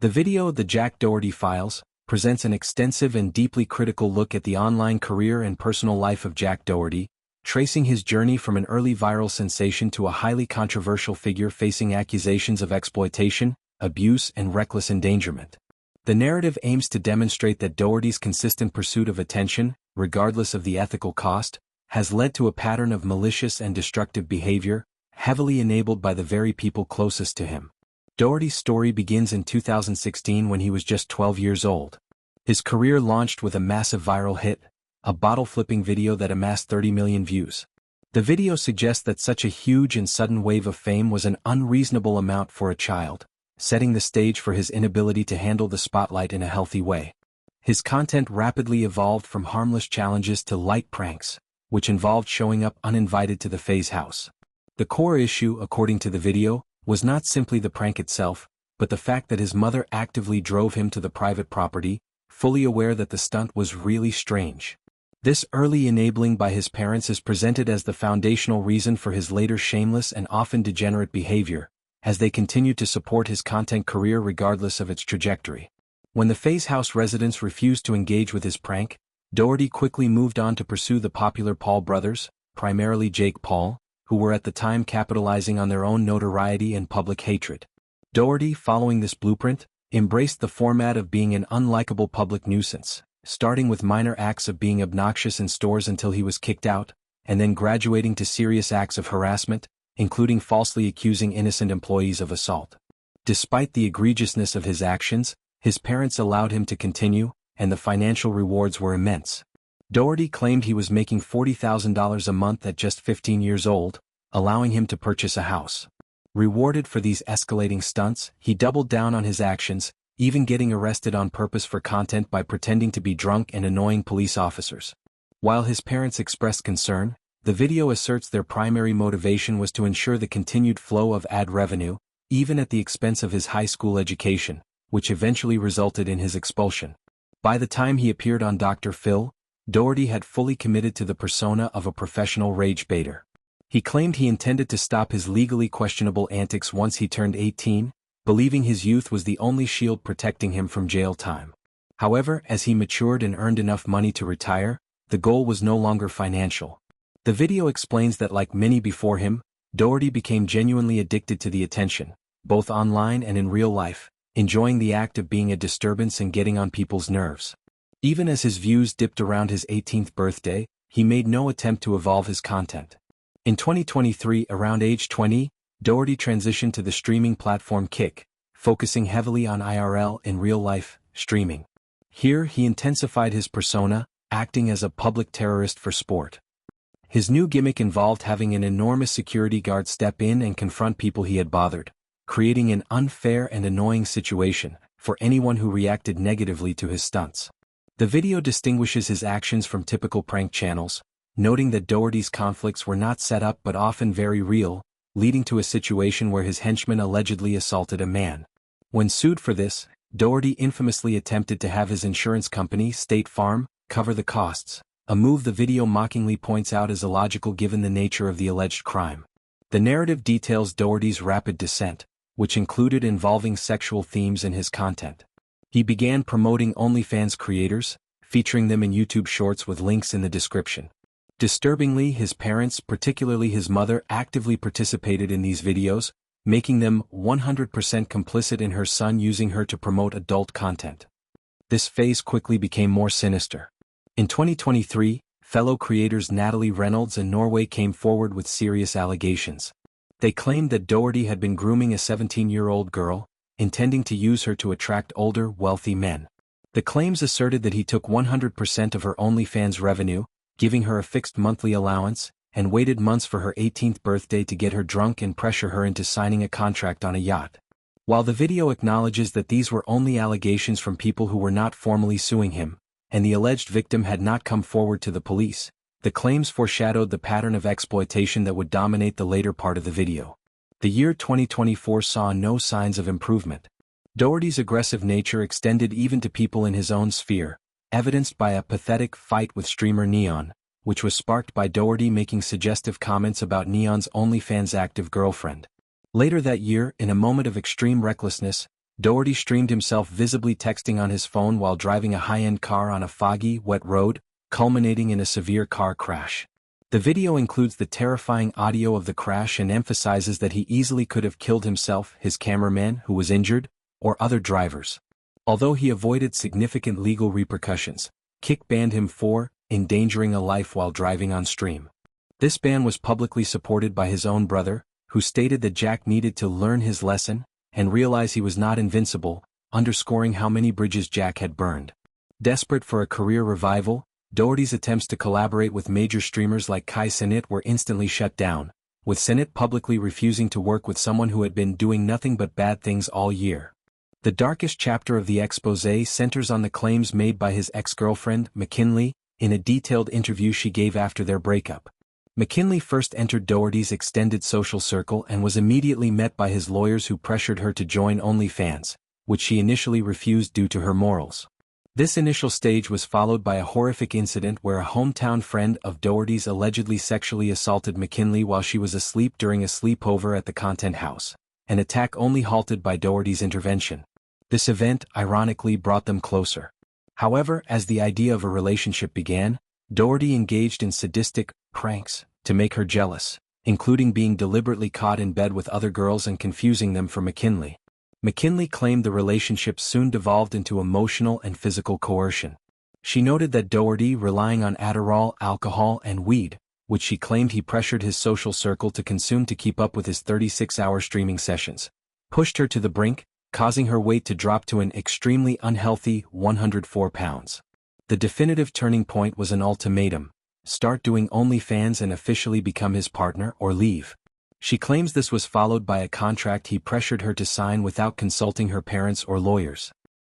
The video "The Jack Doherty Files" presents an extensive and deeply critical look at the online career and personal life of Jack Doherty, tracing his journey from an early viral sensation to a highly controversial figure facing accusations of exploitation, abuse, and reckless endangerment. The narrative aims to demonstrate that Doherty's consistent pursuit of attention, regardless of the ethical cost, has led to a pattern of malicious and destructive behavior, heavily enabled by the very people closest to him. Doherty's story begins in 2016 when he was just 12 years old. His career launched with a massive viral hit, a bottle-flipping video that amassed 30 million views. The video suggests that such a huge and sudden wave of fame was an unreasonable amount for a child, setting the stage for his inability to handle the spotlight in a healthy way. His content rapidly evolved from harmless challenges to light pranks, which involved showing up uninvited to the Faye's house. The core issue, according to the video, was not simply the prank itself, but the fact that his mother actively drove him to the private property, fully aware that the stunt was really strange. This early enabling by his parents is presented as the foundational reason for his later shameless and often degenerate behavior, as they continued to support his content career regardless of its trajectory. When the Faye's house residents refused to engage with his prank, Doherty quickly moved on to pursue the popular Paul brothers, primarily Jake Paul, who were at the time capitalizing on their own notoriety and public hatred. Doherty, following this blueprint, embraced the format of being an unlikable public nuisance, starting with minor acts of being obnoxious in stores until he was kicked out, and then graduating to serious acts of harassment, including falsely accusing innocent employees of assault. Despite the egregiousness of his actions, his parents allowed him to continue, and the financial rewards were immense. Doherty claimed he was making $40,000 a month at just 15 years old, allowing him to purchase a house. Rewarded for these escalating stunts, he doubled down on his actions, even getting arrested on purpose for content by pretending to be drunk and annoying police officers. While his parents expressed concern, the video asserts their primary motivation was to ensure the continued flow of ad revenue, even at the expense of his high school education, which eventually resulted in his expulsion. By the time he appeared on Dr. Phil, Doherty had fully committed to the persona of a professional rage baiter. He claimed he intended to stop his legally questionable antics once he turned 18, believing his youth was the only shield protecting him from jail time. However, as he matured and earned enough money to retire, the goal was no longer financial. The video explains that like many before him, Doherty became genuinely addicted to the attention, both online and in real life, enjoying the act of being a disturbance and getting on people's nerves. Even as his views dipped around his 18th birthday, he made no attempt to evolve his content. In 2023, around age 20, Doherty transitioned to the streaming platform Kick, focusing heavily on IRL in real-life streaming. Here he intensified his persona, acting as a public terrorist for sport. His new gimmick involved having an enormous security guard step in and confront people he had bothered, creating an unfair and annoying situation for anyone who reacted negatively to his stunts. The video distinguishes his actions from typical prank channels, noting that Doherty's conflicts were not set up but often very real, leading to a situation where his henchman allegedly assaulted a man. When sued for this, Doherty infamously attempted to have his insurance company, State Farm, cover the costs, a move the video mockingly points out as illogical given the nature of the alleged crime. The narrative details Doherty's rapid descent, which included involving sexual themes in his content. He began promoting OnlyFans creators, featuring them in YouTube Shorts with links in the description. Disturbingly, his parents, particularly his mother, actively participated in these videos, making them 100% complicit in her son using her to promote adult content. This phase quickly became more sinister. In 2023, fellow creators Natalie Reynolds and Norway came forward with serious allegations. They claimed that Doherty had been grooming a 17-year-old girl, intending to use her to attract older, wealthy men. The claims asserted that he took 100% of her OnlyFans revenue, giving her a fixed monthly allowance, and waited months for her 18th birthday to get her drunk and pressure her into signing a contract on a yacht. While the video acknowledges that these were only allegations from people who were not formally suing him, and the alleged victim had not come forward to the police, the claims foreshadowed the pattern of exploitation that would dominate the later part of the video. The year 2024 saw no signs of improvement. Doherty's aggressive nature extended even to people in his own sphere, evidenced by a pathetic fight with streamer Neon, which was sparked by Doherty making suggestive comments about Neon's OnlyFans active girlfriend. Later that year, in a moment of extreme recklessness, Doherty streamed himself visibly texting on his phone while driving a high-end car on a foggy, wet road, culminating in a severe car crash. The video includes the terrifying audio of the crash and emphasizes that he easily could have killed himself, his cameraman, who was injured, or other drivers. Although he avoided significant legal repercussions, Kik banned him for endangering a life while driving on stream. This ban was publicly supported by his own brother, who stated that Jack needed to learn his lesson and realize he was not invincible, underscoring how many bridges Jack had burned. Desperate for a career revival, Doherty's attempts to collaborate with major streamers like Kai Cenat were instantly shut down, with Cenat publicly refusing to work with someone who had been doing nothing but bad things all year. The darkest chapter of the exposé centers on the claims made by his ex-girlfriend, McKinley, in a detailed interview she gave after their breakup. McKinley first entered Doherty's extended social circle and was immediately met by his lawyers who pressured her to join OnlyFans, which she initially refused due to her morals. This initial stage was followed by a horrific incident where a hometown friend of Doherty's allegedly sexually assaulted McKinley while she was asleep during a sleepover at the Content House, an attack only halted by Doherty's intervention. This event, ironically, brought them closer. However, as the idea of a relationship began, Doherty engaged in sadistic pranks to make her jealous, including being deliberately caught in bed with other girls and confusing them for McKinley. McKinley claimed the relationship soon devolved into emotional and physical coercion. She noted that Doherty, relying on Adderall, alcohol, and weed, which she claimed he pressured his social circle to consume to keep up with his 36-hour streaming sessions, pushed her to the brink, causing her weight to drop to an extremely unhealthy 104 pounds. The definitive turning point was an ultimatum: start doing OnlyFans and officially become his partner or leave. She claims this was followed by a contract he pressured her to sign without consulting her parents or lawyers.